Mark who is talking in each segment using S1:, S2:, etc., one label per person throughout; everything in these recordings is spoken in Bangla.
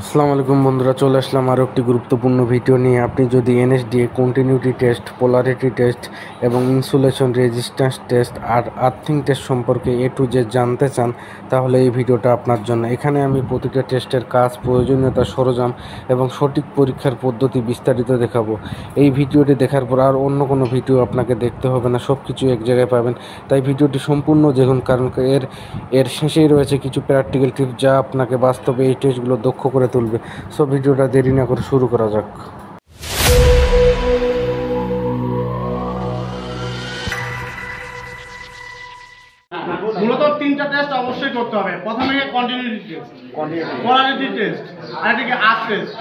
S1: আসসালামু আলাইকুম বন্ধুরা, চলে আসলাম আরও একটি গুরুত্বপূর্ণ ভিডিও নিয়ে। আপনি যদি NSDA continuity test, polarity test এবং ইনসুলেশন রেজিস্ট্যান্স টেস্ট আর আর্থিং টেস্ট সম্পর্কে টু জেড জানতে চান, তাহলে এই ভিডিওটা আপনার জন্য। এখানে আমি প্রতিটা টেস্টের কাজ, প্রয়োজনীয়তা, সরঞ্জাম এবং সঠিক পরীক্ষার পদ্ধতি বিস্তারিত দেখাবো। এই ভিডিওটি দেখার পর আর অন্য কোনো ভিডিও আপনাকে দেখতে হবে না, সব কিছু এক জায়গায় পাবেন। তাই ভিডিওটি সম্পূর্ণ দেখুন, কারণ এর শেষেই রয়েছে কিছু প্র্যাকটিক্যাল টিপস যা আপনাকে বাস্তবে এই টেস্টগুলো দক্ষ করে তুলবে। সো ভিডিওটা দেরি না করে শুরু করা যাক।
S2: মূলত তিনটা টেস্ট অবশ্যই করতে হবে। প্রথমে কন্টিনিউটি টেস্ট, পোলারিটি টেস্ট, আর এটাকে আর্ট টেস্ট।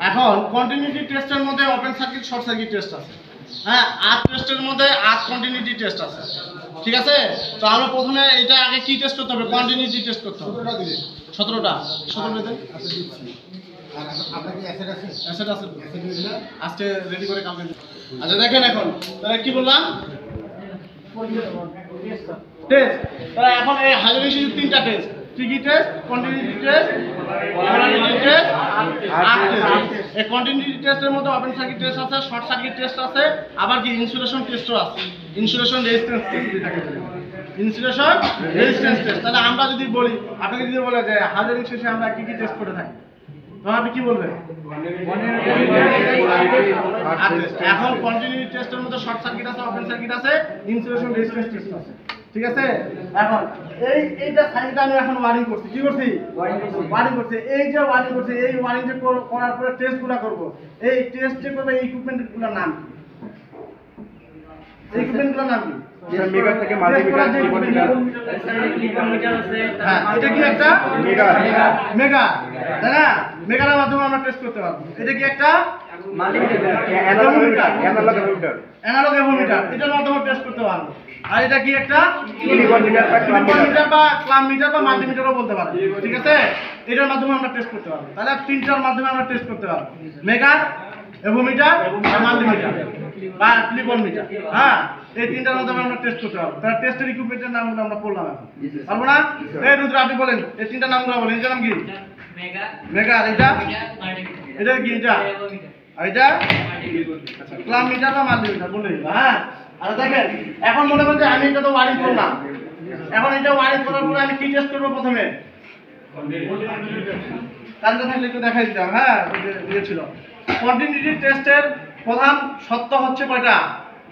S2: এখন কন্টিনিউটি টেস্টের মধ্যে open circuit, short circuit test আছে। হ্যাঁ, আর্ট টেস্টের মধ্যে আর্ট কন্টিনিউটি টেস্ট আছে। ঠিক আছে, তো আমরা প্রথমে এটা আগে কি টেস্ট করতে হবে? কন্টিনিউটি টেস্ট করতে হবে। 17টা দেন। অ্যাসেট আছে, আজকে রেডি করে কালকে। আচ্ছা দেখেন, এখন তাহলে কি বললাম? টেস্ট। তাহলে এখন এই হাজার তিনটা টেস্ট, কি test? Continuity test, polarity test, art test. এই কন্টিনিউটি টেস্টের মধ্যে ওপেন সার্কিট টেস্ট আছে, শর্ট সার্কিট টেস্ট আছে, আবার কি ইনসুলেশন টেস্টও আছে। Insulation resistance test, insulation resistance test. তাহলে আমরা যদি বলি, আপনাকে যদি বলে যে হাজার শেষে আমরা কি কি টেস্ট করে থাকি, তখন আপনি কি বলবেন? এখন কন্টিনিউটি টেস্টের মধ্যে শর্ট সার্কিট আছে, ওপেন সার্কিট আছে, ইনসুলেশন রেজিস্ট্যান্স টেস্ট আছে। ঠিক আছে, এখন এইটা সার্কিট আমি এখন ওয়ারিং করছি। কি করছি? ওয়ারিং করছি। এই যে ওয়ারিং করছি, এই ওয়ারিং যে করার পরে টেস্টগুলো করব, এই টেস্ট যে করবে এই ইকুইপমেন্টগুলোর নাম কি? এই ইকুইপমেন্টগুলোর নাম কি?
S3: মেগা থেকে মাল্টিমিটার,
S2: হ্যাঁ, এটা কি একটা মেগা, তাই না? মেগার মাধ্যমে আমরা টেস্ট করতে পারবো। এটা কি একটা অ্যানালগ অ্যামোমিটার, এটার মাধ্যমে টেস্ট করতে পারবো। আর এটা কি একটা মিটার বা ক্লাম মিটার বা মাল্টিমিটারও বলতে পারবো। ঠিক আছে, এটার মাধ্যমে আমরা টেস্ট করতে পারবো। তাহলে তিনটার মাধ্যমে আমরা টেস্ট করতে পারবো: মেগার, অ্যামোমিটার আর মাল্টিমিটার বা ক্লিপন মিটার। হ্যাঁ, এই তিনটার মাধ্যমে আমরা টেস্ট করতে পারবো। তাহলে টেস্টের ইকুইপমেন্টের নামগুলো আমরা পড়লাম এখন, পারবো না? এই রুদ্র, আপনি বলেন এই তিনটা নামগুলো বলেন। এটার নাম কি? মেগার। এটা কি? এটা আর এটা ক্লাম মিটার বা মাল্টিমিটার বলে দিলাম। হ্যাঁ, আর দেখেন, এখন মনে করেন যে আমি এটা তো ওয়ারিং করলাম। এখন এটা ওয়ারিং করার পরে আমি কি টেস্ট করবো? প্রথমে কারেন্টটা থাকলে একটু দেখাই দিতাম। হ্যাঁ, দিয়েছিল। কন্টিনিউটি টেস্টের প্রধান সত্য হচ্ছে কয়টা?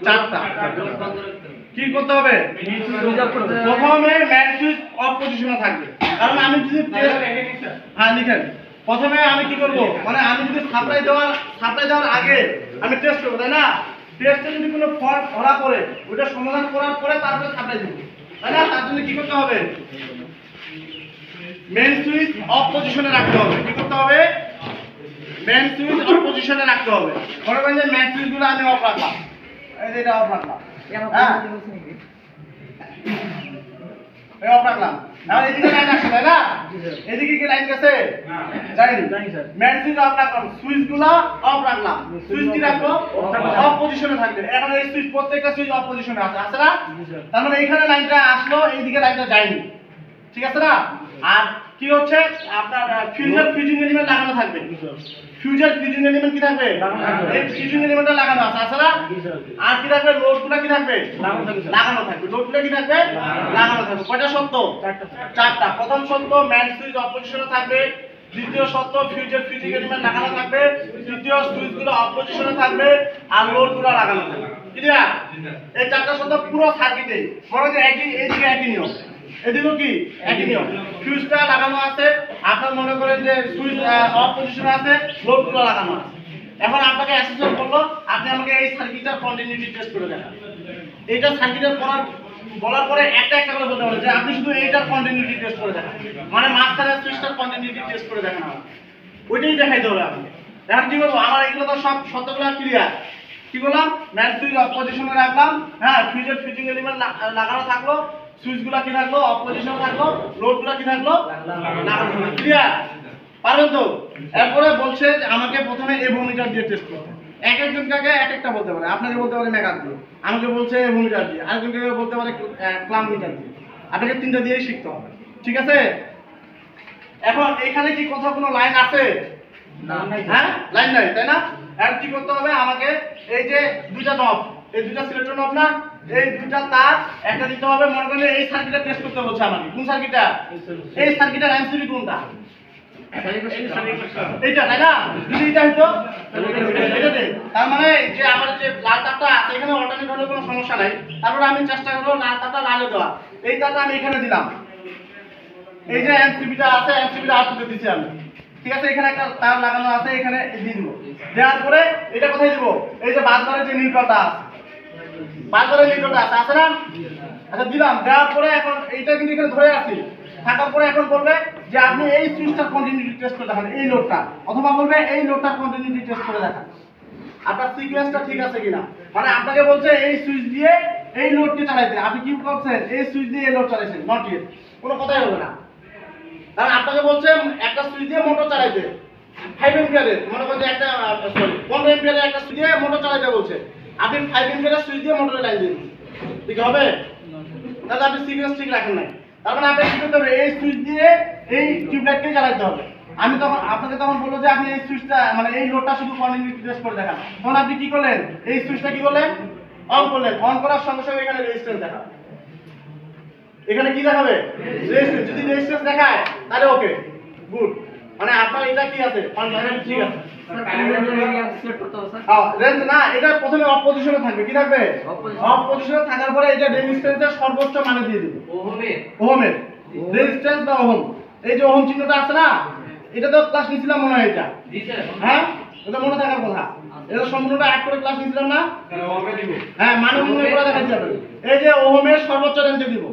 S2: 4টা। কি করতে হবে? প্রথমে ম্যান সুইচ অফ পজিশনে থাকবে। কারণ আমি যদি হ্যাঁ লিখেন, প্রথমে আমি কি করব, মানে আমি যদি সাপ্লাই দেওয়ার আগে আমি টেস্ট করব, তাই না? টেস্টে যদি কোনো ফল্ট ধরা পড়ে, ওটা সমাধান করার পরে তারপরে সাপ্লাই দেব, তাই না? তার জন্য কি করতে হবে? মেইন সুইচ অফ পজিশনে রাখতে হবে। কি করতে হবে? মেইন সুইচ অফ পজিশনে রাখতে হবে। মনে করেন যে মেইন সুইচগুলো আমি অফ রাখলাম, এই যে এটা অফ রাখলাম। হ্যাঁ, এই অফ রাখলাম। এখন এদিকে লাইন আসছে, তাই না? এদিকে কি লাইন গেছে? যায়নি। মেইন সুইচ অফ রাখলাম, সুইচগুলো অফ রাখলাম। সুইচ কি রাখবো? অফ পজিশনে থাকবে। এখন এই সুইচ, প্রত্যেকটা সুইচ অফ পজিশনে আছে, আছে না? তার মানে এইখানে লাইনটা আসলো, এইদিকে লাইনটা যায়নি। ঠিক আছে না? আর কি হচ্ছে, আপনার ফিউজার ফিউজিং এলিমেন্ট লাগানো থাকবে। ফিউজার ফিউজিং এলিমেন্ট কি থাকবে? এই ফিউজিং এলিমেন্টটা লাগানো আছে, আছে না? আর কি থাকবে? লোডগুলো কি থাকবে? লাগানো থাকবে। লোডগুলো কি থাকবে? লাগানো থাকবে। কয়টা সত্য? 4টা। প্রথম সত্য, ম্যান সুইচ অফ পজিশনে থাকবে। দ্বিতীয় সত্য, ফিউজার ফিউজিং এলিমেন্ট লাগানো থাকবে। তৃতীয়, সুইচগুলো অফ পজিশনে থাকবে আর লোডগুলো লাগানো থাকবে। ক্লিয়ার? এই 4টা সত্য পুরো সার্কিটে মনে হয় একই, এইদিকে একই নিয়ম, এদিকেও কি একই নিয়ম। ফিউজটা লাগানো আছে, আপনার মনে করেন যে সুইচ অফ পজিশনে আছে, লোডগুলো লাগানো আছে। এখন আপনাকে অ্যাসেসমেন্ট করলো, আপনি আমাকে এই সার্কিটটার কন্টিনিউটি টেস্ট করে দেখান। এইটা সার্কিটের বলার পরে একটা একটা করে বলতে হবে যে আপনি শুধু এইটার কন্টিনিউটি টেস্ট করে দেখান, মানে মাঝখানের সুইচটার কন্টিনিউটি টেস্ট করে দেখান। আমার ওইটাই দেখাইতে হবে আপনাকে। এখন কি করবো? আমার এগুলো তো সব সত্যগুলো ক্লিয়ার। কি করলাম? ম্যান সুইচ অফ পজিশনে রাখলাম। হ্যাঁ, ফিউজার ফিউজিং এলিমেন্ট লাগানো থাকলো, সুইচগুলো কি থাকলো? অফ পজিশনে থাকলো, লোডগুলো কি থাকলো? লাগানো থাকলো। ক্লিয়ার? পারবেন তো? এরপরে বলছে যে আমাকে প্রথমে এভোমিটার দিয়ে টেস্ট করতে। এক একজনকে এক একটা বলতে পারে। আপনাকে বলতে পারে মেগার দিয়ে, আমাকে বলছে এভোমিটার দিয়ে, আরেকজনকে বলতে পারে ক্লাম মিটার দিয়ে। আপনাকে 3টা দিয়েই শিখতে হবে। ঠিক আছে? এখন এখানে কি কোথাও কোনো লাইন আছে? হ্যাঁ, লাইন নাই, তাই না? এখন কি করতে হবে আমাকে? এই যে দুইটা নব, এই দুইটা সিলেক্টর নব না, এই দুইটা তার একটা দিতে হবে। মনে করেন এই সার্কিটটা টেস্ট করতে বলছে আমাকে। কোন সার্কিটটা? এই সার্কিটের এমসিবি কোনটা? এইটা, তাই না? যদি এটা হতো এটাতে, তার মানে যে আমার যে লাল তারটা আছে এখানে অল্টারনেট হলে কোনো সমস্যা নাই। তারপর আমি চেষ্টা করব লাল তারটা লালে দেওয়া। এই তারটা আমি এখানে দিলাম। এই যে এমসিবিটা আছে, এমসিবিটা আউটপুটে দিচ্ছি আমি। ঠিক আছে, এখানে একটা তার লাগানো আছে, এখানে দিয়ে দিব। দেওয়ার পরে এটা কোথায় দিব? এই যে বাসবারের যে নিউট্রালটা আছে, বাসবারের নিউট্রালটা আছে না? আচ্ছা দিলাম। দেওয়ার পরে এখন এইটা কিন্তু এখানে ধরে আছি। থাকার পরে এখন বলবে যে আপনি এই সুইচটার কন্টিনিউটি টেস্ট করে দেখান, এই লোডটা, অথবা বলবে এই লোডটার কন্টিনিউটি টেস্ট করে দেখান আপনার সিকোয়েন্সটা ঠিক আছে কিনা। মানে আপনাকে বলছে এই সুইচ দিয়ে এই লোডকে চালাইতে, আপনি কি করছেন? এই সুইচ দিয়ে এই লোড চালাইছেন, নট ইয়েট, কোনো কথাই হবে না। কারণ আপনাকে বলছে একটা সুইচ দিয়ে মোটর চালাইতে 5 এম্পিয়ারের, মনে করেন যে একটা সরি 15 এম্পিয়ারের একটা সুইচ দিয়ে মোটর চালাইতে বলছে, আপনি 5 এম্পিয়ারের সুইচ দিয়ে মোটরের লাইন দিন, ঠিক হবে? তাহলে আপনি সিকোয়েন্স ঠিক রাখেন নাই। তার মানে আপনাকে কি করতে হবে? এই সুইচ দিয়ে এই টিউবলাইটকে চালাতে হবে। আমি তখন আপনাকে বলবো যে আপনি এই সুইচটা মানে এই লোডটা শুধু কন্টিনিউটি টেস্ট করে দেখান। তখন আপনি কি করলেন? এই সুইচটা কি করলেন? অন করলেন। অন করার সঙ্গে সঙ্গে এখানে রেজিস্ট্যান্স দেখাবে। এখানে কি দেখাবে? রেজিস্ট্যান্স। যদি রেজিস্ট্যান্স দেখায় তাহলে ওকে, গুড, মানে আপনার এটা কি আছে? ঠিক আছে। রেঞ্জ না, এটা প্রথমে অফ পজিশনে থাকবে। কি থাকবে? অফ পজিশনে থাকার পরে এটা রেজিস্ট্যান্সের সর্বোচ্চ মানে দিয়ে দিবে। ওহমের রেজিস্ট্যান্স বা ওহম, এই যে ওহম চিহ্নটা আছে না, এটা তো ক্লাস নিছিলাম মনে হয়। এটা হ্যাঁ, এটা মনে থাকার কথা। এটা সম্পূর্ণটা এক করে ক্লাস নিছিলাম না? হ্যাঁ, মানে মনে করে দেখাচ্ছি আপনাকে। এই যে ওহমের সর্বোচ্চ রেঞ্জে দিব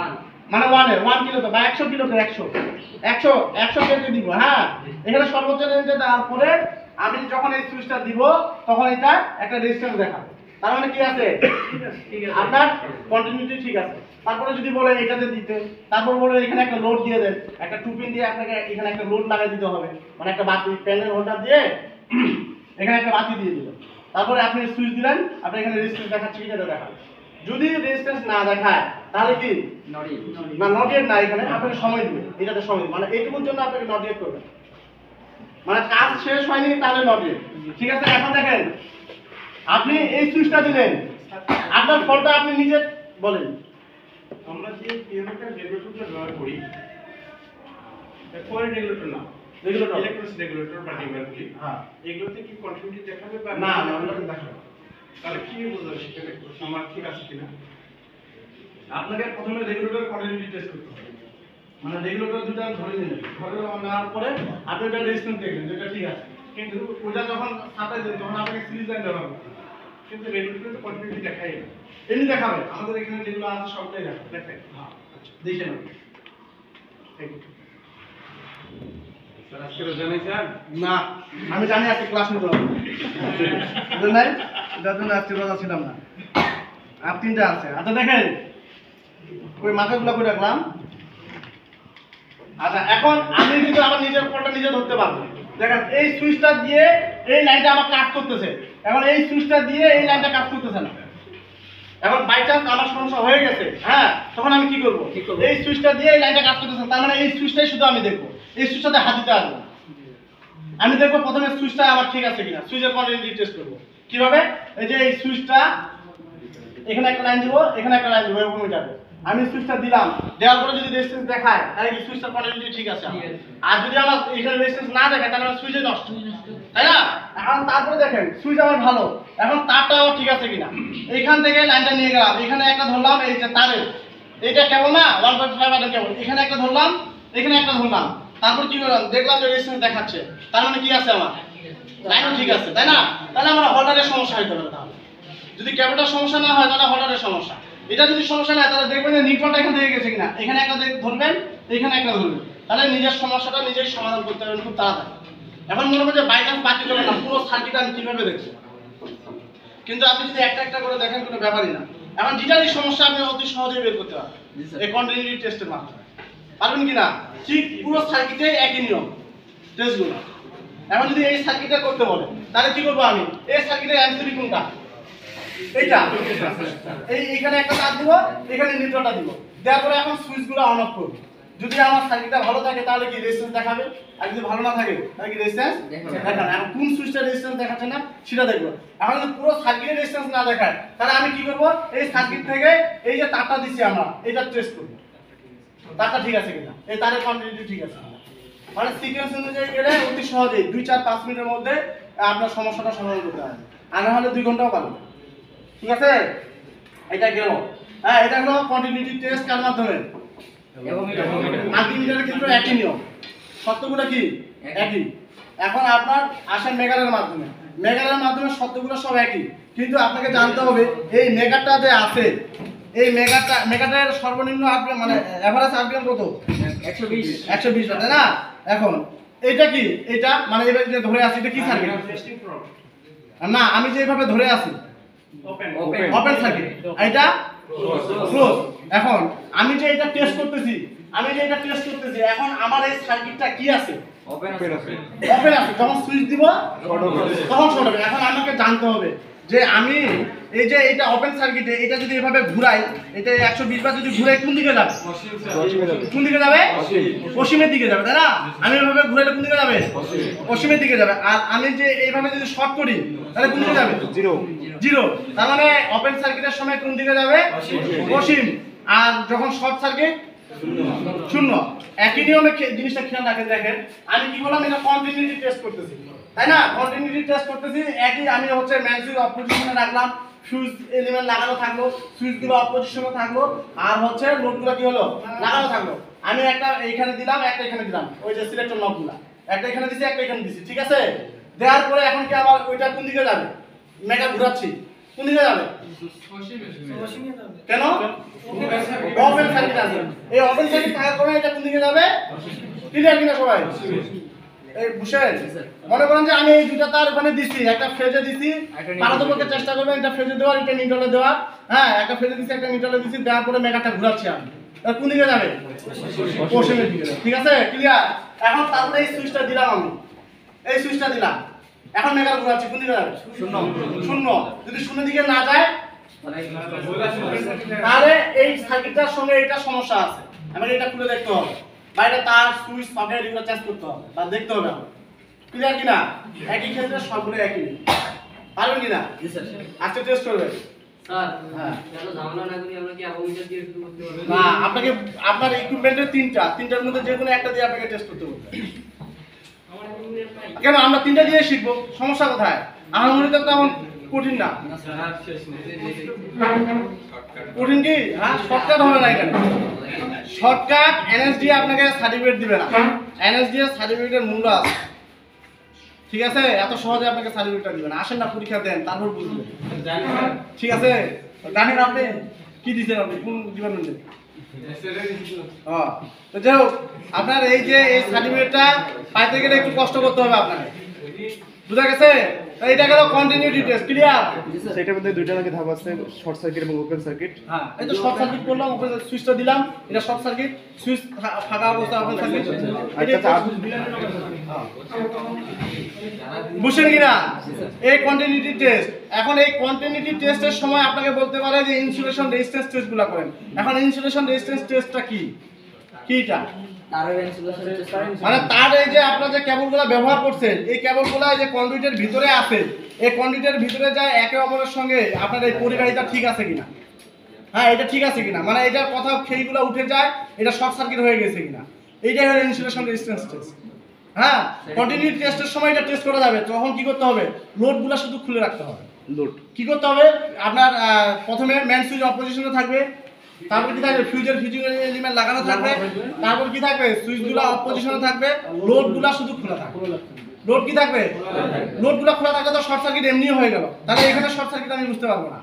S2: 1, মানে 1 কিলো বা 100 কিলো, 100 কেজি দিব। হ্যাঁ, এখানে সর্বোচ্চ রেঞ্জে দেওয়ার পরে আমি যখন এই সুইচটা দিব তখন এটা একটা রেজিস্ট্যান্স দেখাবে। তার মানে কি আছে? আপনার কন্টিনিউটি ঠিক আছে। তারপরে যদি বলে এটাতে দিতে, তারপর বলে এখানে একটা লোড দিয়ে দেন, একটা 2 পিন দিয়ে আপনাকে এখানে একটা লোড লাগাই দিতে হবে, মানে একটা বাতি প্যানেল হোল্ডার দিয়ে এখানে একটা বাতি দিয়ে দিলেন। তারপরে আপনি সুইচ দিলেন, আপনি এখানে রেজিস্ট্যান্স দেখাচ্ছে কি এটা দেখাবে। যদি রেজিস্ট্যান্স না দেখায় তাহলে কি না, নট ইয়েট না, এখানে আপনাকে সময় দিবে, এটাতে সময়, মানে এইটুকুর জন্য আপনাকে নট ইয়েট করবেন, মানে কাজ শেষ হয়নি তাহলে নট ইয়েট। ঠিক আছে, এখন দেখেন আপনি এই সুইচটা দিলেন, আপনার ফলটা আপনি নিজে বলেন।
S3: আমরা যে পিএনএটা রেগুলেটরটা ব্যবহার করি, কোয়ারি রেগুলেটর না,
S2: রেগুলেটর,
S3: ইলেকট্রনিক্স রেগুলেটর বা ডিভাইসগুলি,
S2: হ্যাঁ,
S3: এগুলোতে কি কন্টিনিউটি দেখাবে বা
S2: না না ওগুলো দেখাবে।
S3: তাহলে কি বুঝবে সেটা আমার ঠিক আছে কিনা?
S2: আপনাকে প্রথমে রেগুলেটর কন্টিনিউটি টেস্ট করতে হবে, মানে রেগুলেটর দুটো ধরে নিলেন, ধরে নেওয়ার পরে আপনি এটা রেজিস্ট্যান্স দেখলেন যেটা ঠিক আছে, কিন্তু ওটা যখন সাপ্লাই দেন তখন আপনাকে সিরিজ লাইন ব্যবহার করতে হবে।
S3: কিন্তু রেগুলেটরে তো কন্টিনিউটি দেখাই না।
S2: এমনি দেখাবে, আমাদের এখানে যেগুলো আছে সবটাই দেখাবে।
S3: দেখাই।
S2: হ্যাঁ, দেখে নেন।
S3: স্যার আজকে জানাই স্যার
S2: না, আমি জানি আজকে ক্লাস নিতে হবে নাই, এটার জন্য আজকে কথা ছিলাম না। আর 3টা আছে। আচ্ছা দেখেন ওই মাথাগুলো করে রাখলাম। আচ্ছা এখন আমি কিন্তু আমার নিজের ফলটা নিজে ধরতে পারবো। দেখেন এই সুইচটা দিয়ে এই লাইনটা আমার কাজ করতেছে, এখন এই সুইচটা দিয়ে এই লাইনটা কাজ করতেছে না। এখন বাই চান্স আমার সমস্যা হয়ে গেছে, হ্যাঁ, তখন আমি কি করব? এই সুইচটা দিয়ে এই লাইনটা কাজ করতেছে, তার মানে এই সুইচটাই শুধু আমি দেখবো, এই সুইচটাতে হাত দিতে আসবো। আমি দেখবো প্রথমে সুইচটা আমার ঠিক আছে কিনা, সুইচের কন্টিনিউটি টেস্ট করবো। কিভাবে? এই যে এই সুইচটা এখানে একটা লাইন দিব, এখানে একটা লাইন দিব, এরকম যাবে। আমি সুইচটা দিলাম, দেওয়ার পরে যদি রেজিস্ট্যান্স দেখায় তাহলে কি সুইচটার কন্টিনিউটি ঠিক আছে। আর যদি আমার এখানে রেজিস্ট্যান্স না দেখায় তাহলে আমার সুইচই নষ্ট, তাই না? এখন তারপরে দেখেন সুইচ আমার ভালো, এখন তারটা আমার ঠিক আছে কিনা। এইখান থেকে লাইনটা নিয়ে গেলাম, এখানে একটা ধরলাম, এই যে তারের এইটা কেবল না 1.5 আয়রন কেবল, এখানে একটা ধরলাম, এখানে একটা ধরলাম, তারপর কি করলাম, দেখলাম যে রেজিস্ট্যান্স দেখাচ্ছে, তার মানে কি আছে, আমার লাইনও ঠিক আছে, তাই না? তাহলে আমার হোল্ডারের সমস্যা হইতে পারে। তাহলে যদি কেবলটার সমস্যা না হয় তাহলে হোল্ডারের সমস্যা। এটা যদি সমস্যা না হয় তাহলে দেখবেন যে নিউট্রালটা এখান থেকে গেছে কিনা, এখানে একটা ধরবেন, এখানে একটা ধরবেন, তাহলে নিজের সমস্যাটা নিজেই সমাধান করতে পারবেন খুব তাড়াতাড়ি। এখন মনে করেন যে বাই চান্স বাকি যাবে না, পুরো সার্কিট আমি কিভাবে দেখছি, কিন্তু আপনি যদি একটা একটা করে দেখেন কোনো ব্যাপারই না। এখন যেটারই সমস্যা আপনি অতি সহজেই বের করতে পারবেন এই কন্টিনিউটি টেস্টের মাধ্যমে, পারবেন কিনা? ঠিক পুরো সার্কিটে একই নিয়ম টেস্টগুলো। এখন যদি এই সার্কিটটা করতে বলে তাহলে কি করবো আমি? এই সার্কিটের এমসিবি কোনটা? এইটা, এইখানে একটা তার দিব, এখানে নিউট্রালটা দিব, দেওয়ার পরে এখন সুইচগুলো অন অফ করব। যদি আমার সার্কিটটা ভালো থাকে তাহলে কি রেজিস্ট্যান্স দেখাবে, আর যদি ভালো না থাকে তাহলে কি রেজিস্ট্যান্স দেখাবে না। এখন কোন সুইচটা রেজিস্ট্যান্স দেখাচ্ছে না সেটা দেখবো। এখন যদি পুরো সার্কিটের রেজিস্ট্যান্স না দেখায় তাহলে আমি কি করব, এই সার্কিট থেকে এই যে তারটা দিছি আমরা এটা টেস্ট করব, তারটা ঠিক আছে কিনা, এই তারের কন্টিনিউটি ঠিক আছে কিনা। মানে সিকোয়েন্স অনুযায়ী গেলে অতি সহজেই 2-4-5 মিনিটের মধ্যে আপনার সমস্যাটা সমাধান করতে হবে, আর না হলে 2 ঘন্টাও পারবে। ঠিক আছে, এটা গেল। হ্যাঁ, এটা হলো কন্টিনিউটি টেস্ট কার মাধ্যমে, মাল্টিমিটারের ক্ষেত্রে একই নিয়ম, সত্যগুলো কি একই। এখন আপনার আসেন মেগারের মাধ্যমে, মেগারের মাধ্যমে সত্যগুলো সব একই, কিন্তু আপনাকে জানতে হবে এই মেগারটা যে আছে, এই মেগাটার সর্বনিম্ন আরপিএম মানে এভারেজ আরপিএম কত, 120 তাই না। এখন এটা কি, এটা মানে এবার যে ধরে আছি এটা কি সার্কিট না, আমি যে এইভাবে ধরে আছি ওপেন সার্কিট, এটা ক্লোজ। এখন আমি যে এটা টেস্ট করতেছি, এখন আমার এই সার্কিটটা কি আছে, ওপেন আছে। যখন সুইচ দিব তখন শর্ট হবে। এখন আমাকে জানতে হবে যে আমি এই যে এটা ওপেন সার্কিটে এটা যদি এভাবে ঘুরাই, এটা 120 বার যদি ঘুরাই কোন দিকে যাবে, কোন দিকে যাবে, পশ্চিমের দিকে যাবে তাই না। আমি এভাবে ঘুরাইলে কোন দিকে যাবে, পশ্চিমের দিকে যাবে। আর আমি যে এইভাবে যদি শর্ট করি তাহলে কোন দিকে যাবে, জিরো। তার মানে ওপেন সার্কিটের সময় কোন দিকে যাবে, পশ্চিম। আর যখন শর্ট সার্কিট শূন্য। একই নিয়মে জিনিসটা খেয়াল রাখেন। দেখেন আমি কি বললাম, এটা কন্টিনিউটি টেস্ট করতেছি তাই না, কন্টিনিউটি টেস্ট করতেছি। একই আমি হচ্ছে ম্যান সুইচ অফ পজিশনে রাখলাম, সুইচ এলিমেন্ট লাগানো থাকলো, সুইচগুলো অফ পজিশনে থাকলো, আর হচ্ছে লোডগুলো কি হলো লাগানো থাকলো। আমি একটা এইখানে দিলাম, একটা এখানে দিলাম, ওই যে সিলেক্টর নবগুলা একটা এখানে দিছি, একটা এখানে দিছি। ঠিক আছে, দেওয়ার পরে এখন কি আমার ওইটা কোন দিকে যাবে, মেগা ঘোরাচ্ছি কোন দিকে যাবে, কেন ওপেন সার্কিট আছে। এই ওপেন সার্কিট থাকার কারণে এটা কোন দিকে যাবে, ক্লিয়ার কিনা সবাই। এই বুঝছেন, মনে করেন যে আমি এই দুটো তার ওখানে দিছি, একটা ফেজে দিছি, পারতপক্ষে চেষ্টা করবেন এটা ফেজে দেওয়ার, এটা নিউট্রালে দেওয়ার। হ্যাঁ, একটা ফেজে দিছি, একটা নিউট্রালে দিছি, দেওয়ার পরে মেগাটা ঘোরাচ্ছি আমি, তাহলে কোন দিকে যাবে, পশ্চিমের দিকে যাবে। ঠিক আছে, ক্লিয়ার। এখন তারপরে এই সুইচটা দিলাম, আমি এই সুইচটা দিলাম, এখন মেগা ঘোরাচ্ছি কোন দিকে যাবে, শূন্য। যদি শূন্য দিকে না যায় তাহলে এই সার্কিটটার সঙ্গে এটা সমস্যা আছে, আমাকে এটা খুলে দেখতে হবে, বা এটা তার সুইচ সকেট এগুলো চেঞ্জ করতে হবে বা দেখতে হবে আমার। ক্লিয়ার কিনা, একই ক্ষেত্রে সবগুলো একই, পারবেন কিনা, আজকে টেস্ট করবেন
S4: স্যার। হ্যাঁ, কেন ঝামেলা না করি আমরা কি অ্যাভোমিটার দিয়ে শুরু করতে পারবো
S2: না। আপনাকে আপনার ইকুইপমেন্টের তিনটার মধ্যে যে কোনো একটা দিয়ে আপনাকে টেস্ট করতে হবে। কেন আমরা তিনটা দিয়ে শিখবো, সমস্যা কোথায়, আমার মনে তো তেমন কঠিন না। কঠিন কি, হ্যাঁ শর্টকাট হবে না এখানে। শর্টকাট এনএসডি আপনাকে সার্টিফিকেট দিবে না, এনএসডি এর সার্টিফিকেটের মূল্য আছে। ঠিক আছে, এত সহজে আপনাকে সার্টিফিকেটটা দিবে না। আসেন না, পরীক্ষা দেন, তারপর বুঝবেন। ঠিক আছে, জানেন আপনি কি দিচ্ছেন, আপনি কোন ডিপার্টমেন্টে? তো যাই হোক, আপনার এই যে এই সার্টিফিকেটটা পাইতে গেলে একটু কষ্ট করতে হবে আপনাকে, বুঝা গেছে। এটা গেল কন্টিনিউটি টেস্ট, ক্লিয়ার।
S3: সেটার মধ্যে দুইটা নাকি ধাপ আছে, শর্ট সার্কিট এবং ওপেন সার্কিট।
S2: হ্যাঁ, এই তো শর্ট সার্কিট করলাম, ওপেন সুইচটা দিলাম, এটা শর্ট সার্কিট, সুইচ ফাঁকা অবস্থা ওপেন সার্কিট। বুঝছেন কিনা, এই কন্টিনিউটি টেস্ট। এখন এই কন্টিনিউটি টেস্টের সময় আপনাকে বলতে পারে যে ইনসুলেশন রেজিস্ট্যান্স টেস্টগুলো করেন। এখন ইনসুলেশন রেজিস্ট্যান্স টেস্টটা কি, কিটা মানে তার এই যে আপনারা যে কেবলগুলো ব্যবহার করছেন, এই কেবলগুলো যে কন্ডুইটের ভিতরে আছে, এই কন্ডুইটের ভিতরে যায় একে অপরের সঙ্গে আপনার এই পরিবাহিতা ঠিক আছে কিনা। হ্যাঁ, এটা ঠিক আছে কিনা, মানে এটার কথা খেইগুলো উঠে যায়, এটা শর্ট সার্কিট হয়ে গেছে কিনা, এইটাই হলো ইনসুলেশন রেজিস্ট্যান্স টেস্ট। হ্যাঁ, কন্টিনিউটি টেস্টের সময় এটা টেস্ট করা যাবে। তখন কি করতে হবে, লোডগুলো শুধু খুলে রাখতে হবে। লোড কি করতে হবে, আপনার প্রথমে মেন সুইচ অফ পজিশনে থাকবে, তারপর কি থাকবে, ফিউজের ফিউজিং এলিমেন্ট লাগানো থাকবে, তারপর কি থাকবে, সুইচগুলো অফ পজিশনে থাকবে, লোডগুলো শুধু খোলা থাকবে। লোড কি থাকবে, লোডগুলো খোলা থাকলে তো শর্ট সার্কিট এমনি হয়ে গেল, তাহলে এখানে শর্ট সার্কিট আমি বুঝতে পারবো না।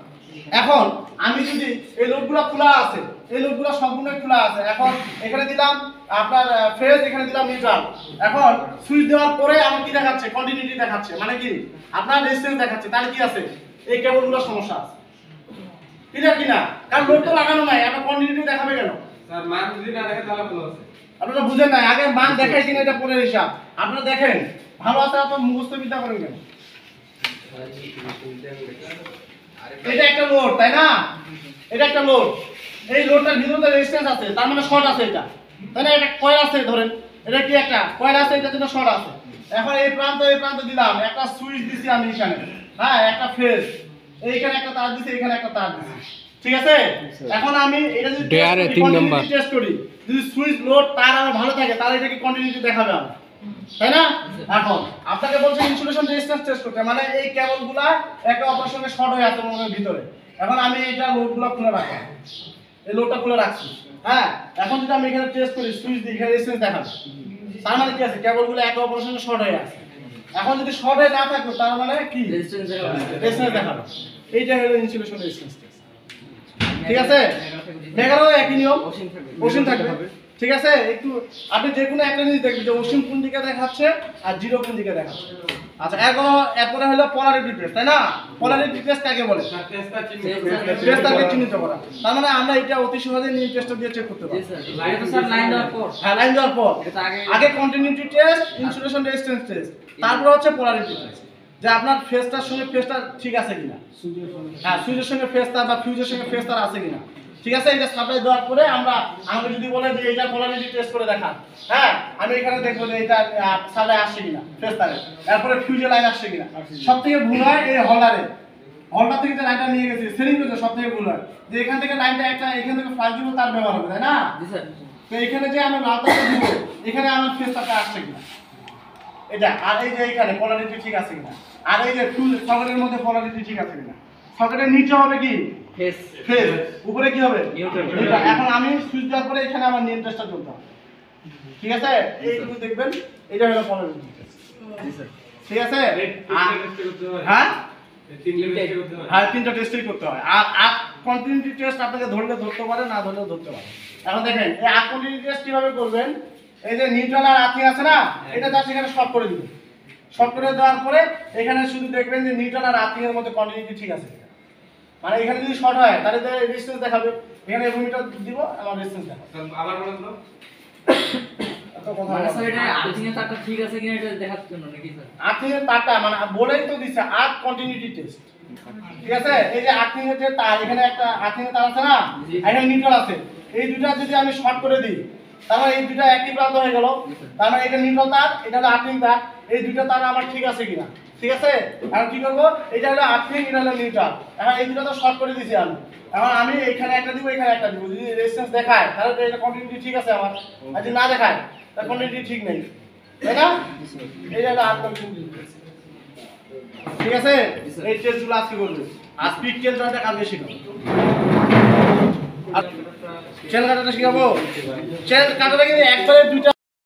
S2: এখন আমি যদি এই লোডগুলো খোলা আছে, এই লোডগুলো সম্পূর্ণ খোলা আছে, এখন এখানে দিলাম আপনার ফেজ, এখানে দিলাম নিউট্রাল। এখন সুইচ দেওয়ার পরে আমার কি দেখাচ্ছে, কন্টিনিউটি দেখাচ্ছে, মানে কি আপনার রেজিস্ট্যান্স দেখাচ্ছে, তাহলে কি আছে, এই কেবলগুলো সমস্যা আছে। ক্লিয়ার কিনা, কারণ লোড তো লাগানো নাই, আপনার কন্টিনিউটি দেখাবে কেন,
S3: স্যার মান যদি না দেখে তাহলে ভালো আছে।
S2: আপনারা বুঝেন নাই, আগে মান দেখাই কিনা এটা পরে হিসাব। আপনারা দেখেন ভালো আছে, আপনার মুখস্থ বিদ্যা করেন কেন। এটা একটা লোড তাই না, এটা একটা লোড, এই লোডটার ভিতরে রেজিস্ট্যান্স আছে, তার মানে শর্ট আছে, এটা তাই না? একটা কয়েল আছে ধরেন, এটা কি একটা কয়েল আছে, এটার জন্য শর্ট আছে। এখন এই প্রান্ত দিলাম, একটা সুইচ দিছি আমি এখানে, হ্যাঁ একটা ফেজ, এইখানে একটা তার দিছি, এখানে একটা তার দিছি, ঠিক আছে? এখন আমি এটা যদি
S1: ডেয়ারে 3 নাম্বার
S2: টেস্ট করি, যদি সুইচ লোড তার আমার ভালো থাকে তাহলে এটা কি কন্টিনিউটি দেখাবে আমার, তাই না? এখন আপনাকে বলছে ইনসুলেশন রেজিস্ট্যান্স টেস্ট করতে, মানে এই কেবলগুলা একটা অপরের সঙ্গে শর্ট হয়ে আছে মনের ভিতরে। এখন আমি এটা লোডগুলো খুলে রাখলাম, এই লোডটা খুলে রাখছি, হ্যাঁ। এখন যদি আমি এখানে টেস্ট করি, সুইচ দিই, এখানে রেজিস্ট্যান্স দেখাবে, তার মানে কি আছে, কেবলগুলো একে অপরের সঙ্গে শর্ট হয়ে আছে। এখন যদি শর্ট হয়ে না থাকতো তার মানে কি, রেজিস্ট্যান্স দেখাবে। এইটা হলো ইনসুলেশন রেজিস্ট্যান্স টেস্ট, ঠিক আছে? মেগারও একই নিয়ম, অসীম থাকবে, ঠিক আছে? একটু আপনি যে কোনো একটা জিনিস দেখবেন যে অসীম কোন দিকে দেখাচ্ছে আর জিরো কোন দিকে দেখাচ্ছে। আচ্ছা, এরপরে হলো পোলারিটি টেস্ট, তাই না? পোলারিটি টেস্ট কাকে বলে? টেস্টটাকে চিহ্নিত করা। তার মানে আমরা এটা অতি সহজে নিয়ে টেস্ট দিয়ে চেক করতে পারি। হ্যাঁ, লাইন দেওয়ার পর আগে continuity test, insulation resistance test, তারপর হচ্ছে পোলারিটি টেস্ট, যে আপনার ফেজটার সঙ্গে ফেজটা ঠিক আছে কিনা, হ্যাঁ সুইচের সঙ্গে ফেজটা বা ফিউজের সঙ্গে ফেজটা আছে কিনা, ঠিক আছে? এটা সাপ্লাই দেওয়ার পরে আমাকে যদি বলে যে এটা পোলারিটি টেস্ট করে দেখান, হ্যাঁ আমি এখানে দেখবো যে এটা সাপ্লাই আসছে কিনা ফেজটারে, এরপরে ফিউজে লাইন আসছে কিনা। সবথেকে ভুল হয় এই হলদার থেকে যে লাইনটা নিয়ে গেছে সেলিং করতে সবথেকে ভুল হয়, যে এখান থেকে লাইনটা একটা এখান থেকে ফ্লাশ দিব তার ব্যবহার হবে, তাই না? তো এখানে যে আমি লালটাকে দিব, এখানে আমার ফেজটা আসছে কিনা এটা, আর এই যে এখানে পোলারিটি ঠিক আছে কিনা, আর এই যে ফুল সকেটের মধ্যে পোলারিটি ঠিক আছে কিনা। সকেটের নিচে হবে কি ফেজ, উপরে কি হবে নিউট্রাল। এখন আমি সুইচ দেওয়ার পরে এখানে আমার নিয়ম টেস্টটা চলতে হবে, ঠিক আছে? এইটুকু দেখবেন, এটা হলো পোলারিটি টেস্ট, ঠিক আছে? হ্যাঁ হ্যাঁ, তিনটা টেস্টই করতে হয়। আর কন্টিনিউটি টেস্ট আপনাকে ধরলে ধরতে পারে, না ধরলেও ধরতে পারে। এখন দেখেন এই কন্টিনিউটি টেস্ট কিভাবে করবেন, এই যে নিউট্রাল আর আর্থিং আছে না, এটা জাস্ট এখানে শর্ট করে দিবেন। শর্ট করে দেওয়ার পরে এখানে শুধু দেখবেন যে নিউট্রাল আর আর্থিং এর মধ্যে কন্টিনিউটি ঠিক আছে, মানে এখানে যদি শর্ট হয় তাহলে রেজিস্ট্যান্স দেখাবে, এখানে ভূমিটার দিব আমার রেজিস্ট্যান্স দেখাবে।
S3: আবার বলেন তো,
S4: মানে স্যার এটা আর্থিং এর তারটা ঠিক আছে কিনা এটা দেখার জন্য নাকি স্যার?
S2: আর্থিং এর তারটা মানে বলেই তো দিছে আর্থ কন্টিনিউটি টেস্ট, ঠিক আছে? এই যে আর্থিং এর যে তার, এখানে একটা আর্থিং এর তার আছে না, এখানে নিউট্রাল আছে, এই দুটো যদি আমি শর্ট করে দিই তার মানে এই দুটো একই প্রান্ত হয়ে গেল, তার মানে এটা নিউট্রাল তার, এটা হলো আর্থিং তার, এই দুটো তার আমার ঠিক আছে কিনা, ঠিক আছে? এখন কি করবো, এটা হলো আর্থিং, এটা হলো নিউট্রাল, এখন এই দুটো তো শর্ট করে দিয়েছি আমি, এখন আমি এখানে একটা দিব, এখানে একটা দিব, যদি রেজিস্ট্যান্স দেখায় তাহলে তো এটা কন্টিনিউটি ঠিক আছে আমার, আর যদি না দেখায় তাহলে কন্টিনিউটি ঠিক নেই, তাই না? এই হলো আর্থ কন্টিনিউটি টেস্ট, ঠিক আছে? এই টেস্টগুলো আজকে করবে, আর স্পিড টেস্টটা কালকে শিখাবো। চেন কাটাটা শিখাবো, চেন কাটাটা কিন্তু একবারে দুইটা